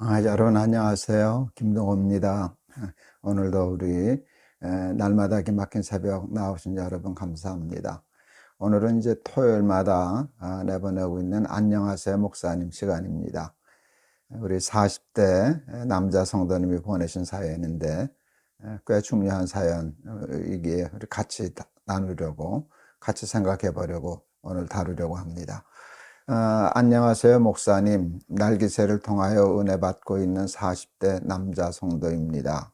여러분 안녕하세요. 김동호입니다. 오늘도 우리 날마다 기막힌 새벽 나오신 여러분 감사합니다. 오늘은 이제 토요일마다 내보내고 있는 안녕하세요 목사님 시간입니다. 우리 40대 남자 성도님이 보내신 사연인데 꽤 중요한 사연, 이게 우리 같이 나누려고, 같이 생각해 보려고 오늘 다루려고 합니다. 안녕하세요 목사님, 날기새를 통하여 은혜 받고 있는 40대 남자 성도입니다.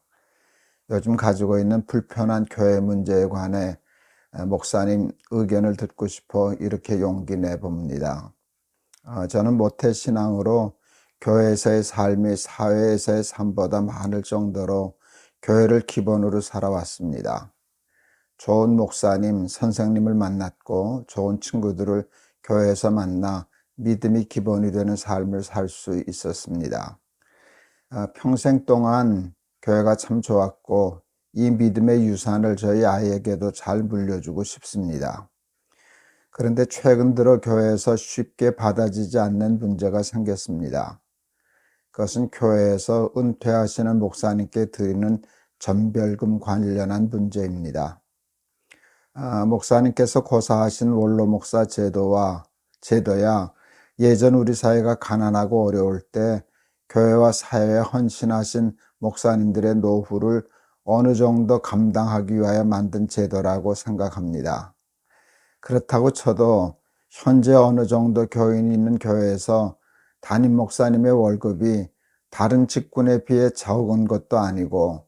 요즘 가지고 있는 불편한 교회 문제에 관해 목사님 의견을 듣고 싶어 이렇게 용기 내봅니다. 저는 모태신앙으로 교회에서의 삶이 사회에서의 삶보다 많을 정도로 교회를 기본으로 살아왔습니다. 좋은 목사님, 선생님을 만났고 좋은 친구들을 교회에서 만나 믿음이 기본이 되는 삶을 살 수 있었습니다. 평생 동안 교회가 참 좋았고 이 믿음의 유산을 저희 아이에게도 잘 물려주고 싶습니다. 그런데 최근 들어 교회에서 쉽게 받아지지 않는 문제가 생겼습니다. 그것은 교회에서 은퇴하시는 목사님께 드리는 전별금 관련한 문제입니다. 목사님께서 고사하신 원로 목사 제도야 예전 우리 사회가 가난하고 어려울 때 교회와 사회에 헌신하신 목사님들의 노후를 어느 정도 감당하기 위하여 만든 제도라고 생각합니다. 그렇다고 쳐도 현재 어느 정도 교인이 있는 교회에서 담임 목사님의 월급이 다른 직군에 비해 적은 것도 아니고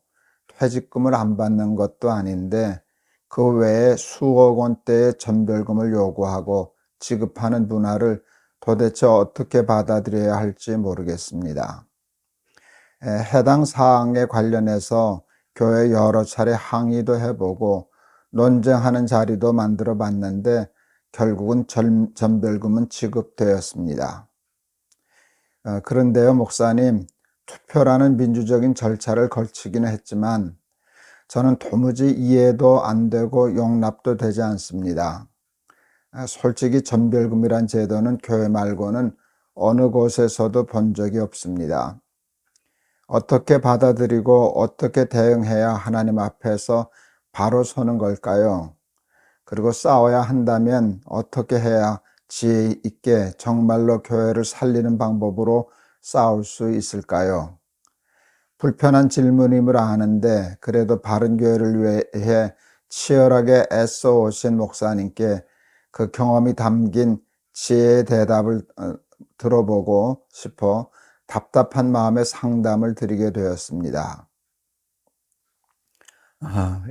퇴직금을 안 받는 것도 아닌데 그 외에 수억 원대의 전별금을 요구하고 지급하는 문화를 도대체 어떻게 받아들여야 할지 모르겠습니다. 해당 사항에 관련해서 교회 여러 차례 항의도 해보고 논쟁하는 자리도 만들어 봤는데 결국은 전별금은 지급되었습니다. 그런데요, 목사님, 투표라는 민주적인 절차를 거치기는 했지만 저는 도무지 이해도 안 되고 용납도 되지 않습니다. 솔직히 전별금이란 제도는 교회 말고는 어느 곳에서도 본 적이 없습니다. 어떻게 받아들이고 어떻게 대응해야 하나님 앞에서 바로 서는 걸까요? 그리고 싸워야 한다면 어떻게 해야 지혜 있게 정말로 교회를 살리는 방법으로 싸울 수 있을까요? 불편한 질문임을 아는데 그래도 바른 교회를 위해 치열하게 애써 오신 목사님께 그 경험이 담긴 지혜의 대답을 들어보고 싶어 답답한 마음에 상담을 드리게 되었습니다.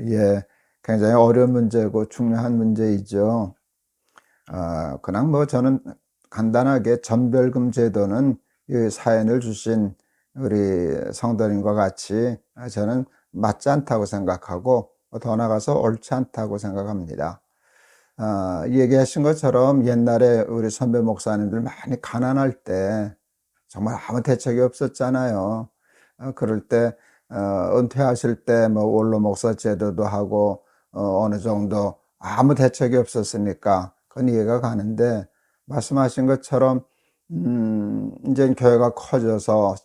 예, 굉장히 어려운 문제고 중요한 문제이죠. 그냥 저는 간단하게 전별금 제도는 이 사연을 주신 우리 성도님과 같이 저는 맞지 않다고 생각하고 더 나아가서 옳지 않다고 생각합니다. 얘기하신 것처럼 옛날에 우리 선배 목사님들 많이 가난할 때 정말 아무 대책이 없었잖아요. 그럴 때 은퇴하실 때 원로 목사 제도도 하고 어느 정도 아무 대책이 없었으니까 그건 이해가 가는데 말씀하신 것처럼 이제 교회가 커져서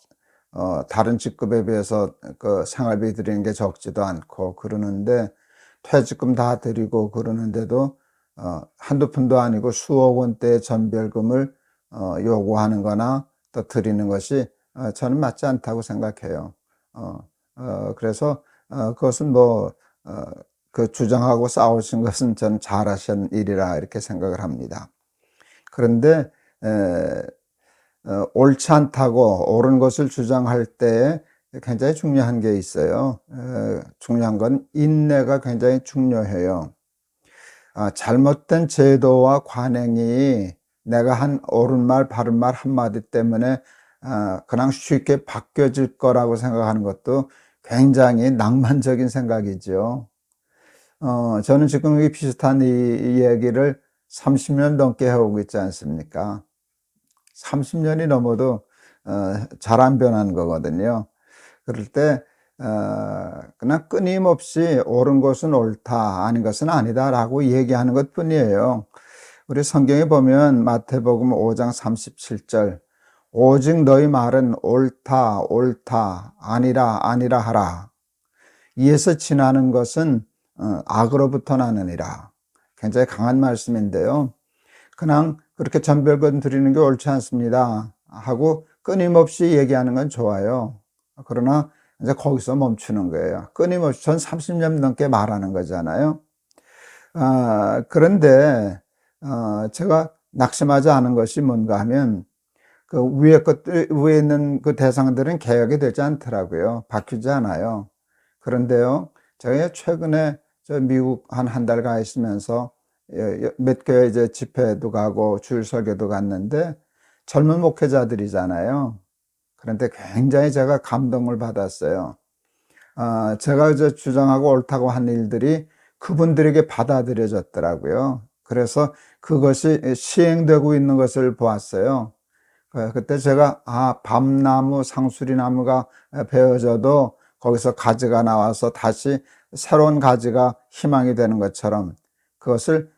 다른 직급에 비해서 그 생활비 드리는 게 적지도 않고 그러는데 퇴직금 다 드리고 그러는데도 한두 푼도 아니고 수억 원대의 전별금을 요구하는 거나 또 드리는 것이 저는 맞지 않다고 생각해요. 그래서 그것은 그 주장하고 싸우신 것은 저는 잘하신 일이라 이렇게 생각을 합니다. 그런데 옳지 않다고 옳은 것을 주장할 때 굉장히 중요한 게 있어요. 중요한 건 인내가 굉장히 중요해요. 잘못된 제도와 관행이 내가 한 옳은 말 바른 말 한마디 때문에 그냥 쉽게 바뀌어질 거라고 생각하는 것도 굉장히 낭만적인 생각이죠. 저는 지금 이 비슷한 이 얘기를 30년 넘게 해오고 있지 않습니까? 30년이 넘어도 잘 안 변하는 거거든요. 그럴 때 그냥 끊임없이 옳은 것은 옳다, 아닌 것은 아니다 라고 얘기하는 것 뿐이에요. 우리 성경에 보면 마태복음 5장 37절 오직 너희 말은 옳다, 옳다, 아니라, 아니라 하라. 이에서 지나는 것은 악으로부터 나느니라. 굉장히 강한 말씀인데요. 그냥 그렇게 전별권 드리는 게 옳지 않습니다 하고 끊임없이 얘기하는 건 좋아요. 그러나 이제 거기서 멈추는 거예요. 끊임없이 전 30년 넘게 말하는 거잖아요. 그런데 제가 낙심하지 않은 것이 뭔가 하면 그 위에 있는 그 대상들은 개혁이 되지 않더라고요. 바뀌지 않아요. 그런데요, 제가 최근에 저 미국 한 달 가 있으면서 몇 교회 이제 집회도 가고 주일 설교도 갔는데 젊은 목회자들이잖아요. 그런데 굉장히 제가 감동을 받았어요. 제가 이제 주장하고 옳다고 한 일들이 그분들에게 받아들여졌더라고요. 그래서 그것이 시행되고 있는 것을 보았어요. 그때 제가 밤나무, 상수리나무가 베어져도 거기서 가지가 나와서 다시 새로운 가지가 희망이 되는 것처럼 그것을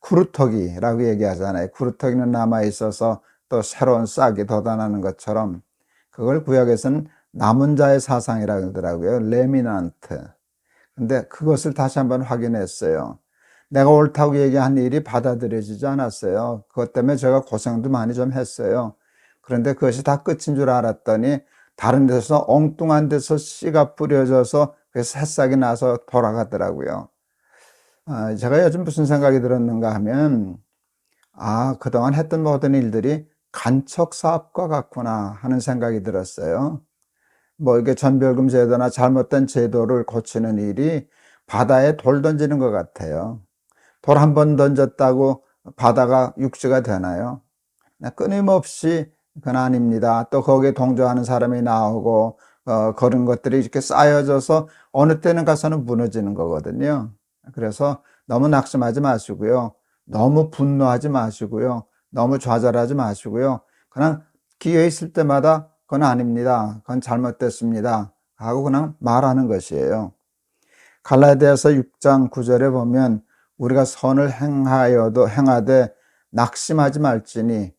구루터기라고 얘기하잖아요. 구루터기는 남아 있어서 또 새로운 싹이 돋아나는 것처럼 그걸 구약에서는 남은 자의 사상이라고 그러더라고요. 레미넌트. 근데 그것을 다시 한번 확인했어요. 내가 옳다고 얘기한 일이 받아들여지지 않았어요. 그것 때문에 제가 고생도 많이 좀 했어요. 그런데 그것이 다 끝인 줄 알았더니 다른 데서 엉뚱한 데서 씨가 뿌려져서 그 새싹이 나서 돌아가더라고요. 제가 요즘 무슨 생각이 들었는가 하면 그동안 했던 모든 일들이 간척 사업과 같구나 하는 생각이 들었어요. 뭐 이게 전별금 제도나 잘못된 제도를 고치는 일이 바다에 돌 던지는 것 같아요. 돌 한 번 던졌다고 바다가 육지가 되나요? 끊임없이 그건 아닙니다. 또 거기에 동조하는 사람이 나오고 그런 것들이 이렇게 쌓여져서 어느 때는 가서는 무너지는 거거든요. 그래서 너무 낙심하지 마시고요. 너무 분노하지 마시고요. 너무 좌절하지 마시고요. 그냥 기회 있을 때마다 그건 아닙니다. 그건 잘못됐습니다 하고 그냥 말하는 것이에요. 갈라디아서 6장 9절에 보면 우리가 선을 행하되 낙심하지 말지니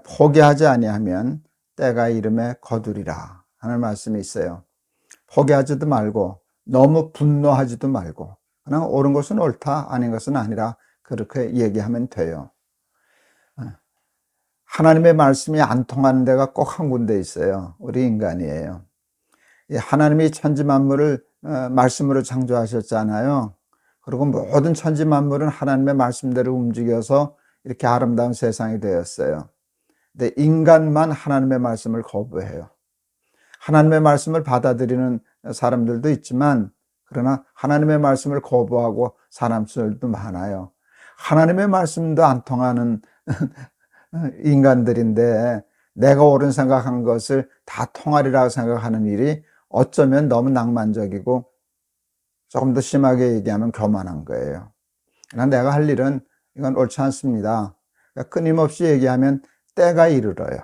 포기하지 아니하면 때가 이름에 거두리라 하는 말씀이 있어요. 포기하지도 말고 너무 분노하지도 말고 그냥 옳은 것은 옳다, 아닌 것은 아니라 그렇게 얘기하면 돼요. 하나님의 말씀이 안 통하는 데가 꼭 한 군데 있어요. 우리 인간이에요. 하나님이 천지 만물을 말씀으로 창조하셨잖아요. 그리고 모든 천지 만물은 하나님의 말씀대로 움직여서 이렇게 아름다운 세상이 되었어요. 근데 인간만 하나님의 말씀을 거부해요. 하나님의 말씀을 받아들이는 사람들도 있지만 그러나 하나님의 말씀을 거부하고 사람들도 많아요. 하나님의 말씀도 안 통하는 인간들인데 내가 옳은 생각한 것을 다 통하리라고 생각하는 일이 어쩌면 너무 낭만적이고 조금 더 심하게 얘기하면 교만한 거예요. 그러나 내가 할 일은 이건 옳지 않습니다. 그러니까 끊임없이 얘기하면 때가 이르러요.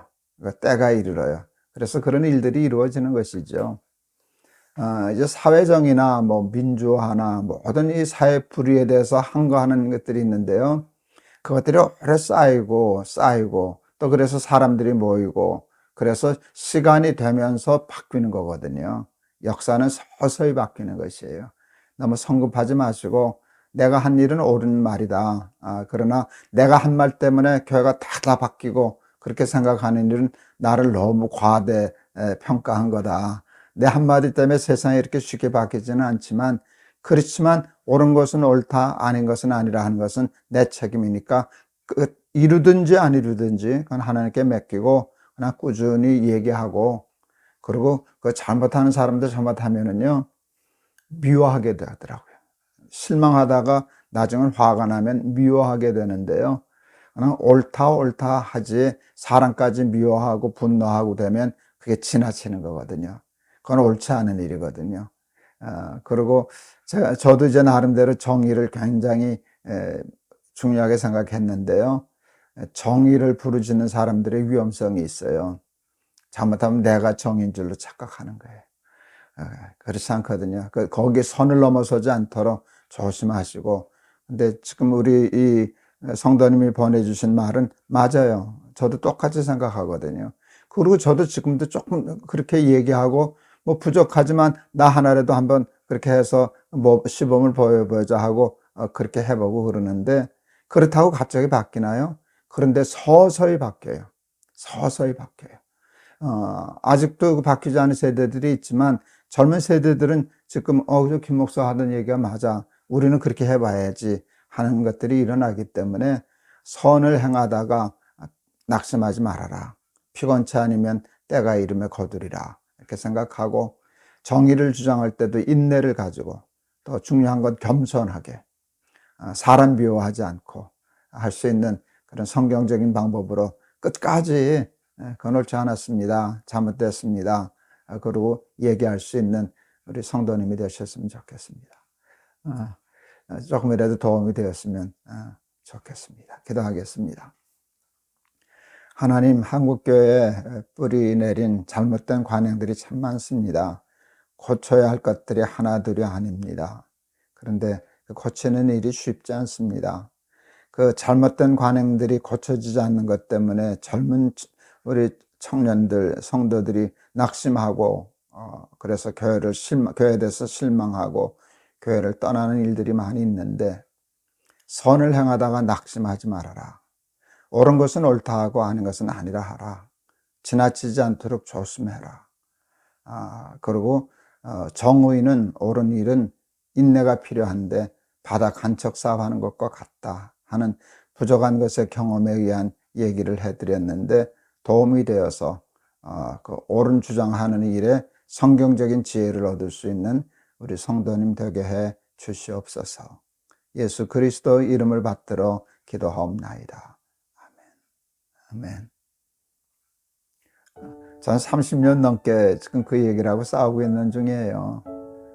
때가 이르러요. 그래서 그런 일들이 이루어지는 것이죠. 이제 사회정의나 뭐 민주화나 모든 이 사회 불의에 대해서 항거하는 것들이 있는데요. 그것들이 오래 쌓이고 또 그래서 사람들이 모이고 그래서 시간이 되면서 바뀌는 거거든요. 역사는 서서히 바뀌는 것이에요. 너무 성급하지 마시고 내가 한 일은 옳은 말이다. 그러나 내가 한 말 때문에 교회가 다 바뀌고 그렇게 생각하는 일은 나를 너무 과대 평가한 거다. 내 한마디 때문에 세상이 이렇게 쉽게 바뀌지는 않지만 그렇지만 옳은 것은 옳다, 아닌 것은 아니라 하는 것은 내 책임이니까 이루든지 안 이루든지 그건 하나님께 맡기고 그냥 꾸준히 얘기하고 그리고 그 잘못하는 사람들 잘못하면은요 미워하게 되더라고요. 실망하다가 나중에 화가 나면 미워하게 되는데요. 그냥 옳다 하지 사람까지 미워하고 분노하고 되면 그게 지나치는 거거든요. 그건 옳지 않은 일이거든요. 그리고 저도 이제 나름대로 정의를 굉장히 중요하게 생각했는데요. 정의를 부르짖는 사람들의 위험성이 있어요. 잘못하면 내가 정의인 줄로 착각하는 거예요. 그렇지 않거든요. 거기에 선을 넘어서지 않도록 조심하시고. 근데 지금 우리 이 성도님이 보내주신 말은 맞아요. 저도 똑같이 생각하거든요. 그리고 저도 지금도 조금 그렇게 얘기하고 뭐 부족하지만 나 하나라도 한번 그렇게 해서 뭐 시범을 보여보자 하고 그렇게 해보고 그러는데 그렇다고 갑자기 바뀌나요? 그런데 서서히 바뀌어요. 서서히 바뀌어요. 아직도 그 바뀌지 않은 세대들이 있지만 젊은 세대들은 지금 저 김 목사 하던 얘기가 맞아. 우리는 그렇게 해봐야지 하는 것들이 일어나기 때문에 선을 행하다가 낙심하지 말아라. 피곤치 않으면 때가 이르면 거두리라. 이렇게 생각하고 정의를 주장할 때도 인내를 가지고 더 중요한 건 겸손하게 사람 비호하지 않고 할 수 있는 그런 성경적인 방법으로 끝까지 그렇지 않았습니다. 잘못됐습니다. 그리고 얘기할 수 있는 우리 성도님이 되셨으면 좋겠습니다. 조금이라도 도움이 되었으면 좋겠습니다. 기도하겠습니다. 하나님, 한국교회에 뿌리 내린 잘못된 관행들이 참 많습니다. 고쳐야 할 것들이 하나둘이 아닙니다. 그런데 고치는 일이 쉽지 않습니다. 그 잘못된 관행들이 고쳐지지 않는 것 때문에 젊은 우리 청년들, 성도들이 낙심하고 그래서 교회에 대해서 실망하고 교회를 떠나는 일들이 많이 있는데 선을 행하다가 낙심하지 말아라. 옳은 것은 옳다 하고 아닌 것은 아니라 하라. 지나치지 않도록 조심해라. 그리고 정의는 옳은 일은 인내가 필요한데 바다 간척 사업하는 것과 같다 하는 부족한 것의 경험에 의한 얘기를 해드렸는데 도움이 되어서 그 옳은 주장하는 일에 성경적인 지혜를 얻을 수 있는 우리 성도님 되게 해 주시옵소서. 예수 그리스도 이름을 받들어 기도하옵나이다. 아멘. 아멘. 저는 30년 넘게 지금 그 얘기를 하고 싸우고 있는 중이에요.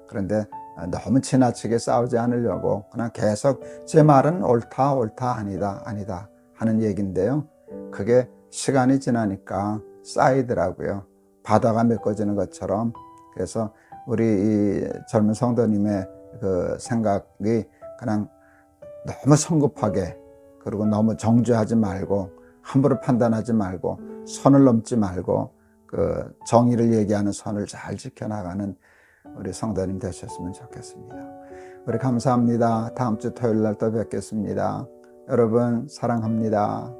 그런데 너무 지나치게 싸우지 않으려고 그냥 계속 제 말은 옳다 아니다 하는 얘기인데요. 그게 시간이 지나니까 쌓이더라고요. 바다가 메꿔지는 것처럼. 그래서 우리 이 젊은 성도님의 그 생각이 그냥 너무 성급하게 그리고 너무 정죄하지 말고 함부로 판단하지 말고 선을 넘지 말고 그 정의를 얘기하는 선을 잘 지켜나가는 우리 성도님 되셨으면 좋겠습니다. 우리 감사합니다. 다음 주 토요일 날 또 뵙겠습니다. 여러분 사랑합니다.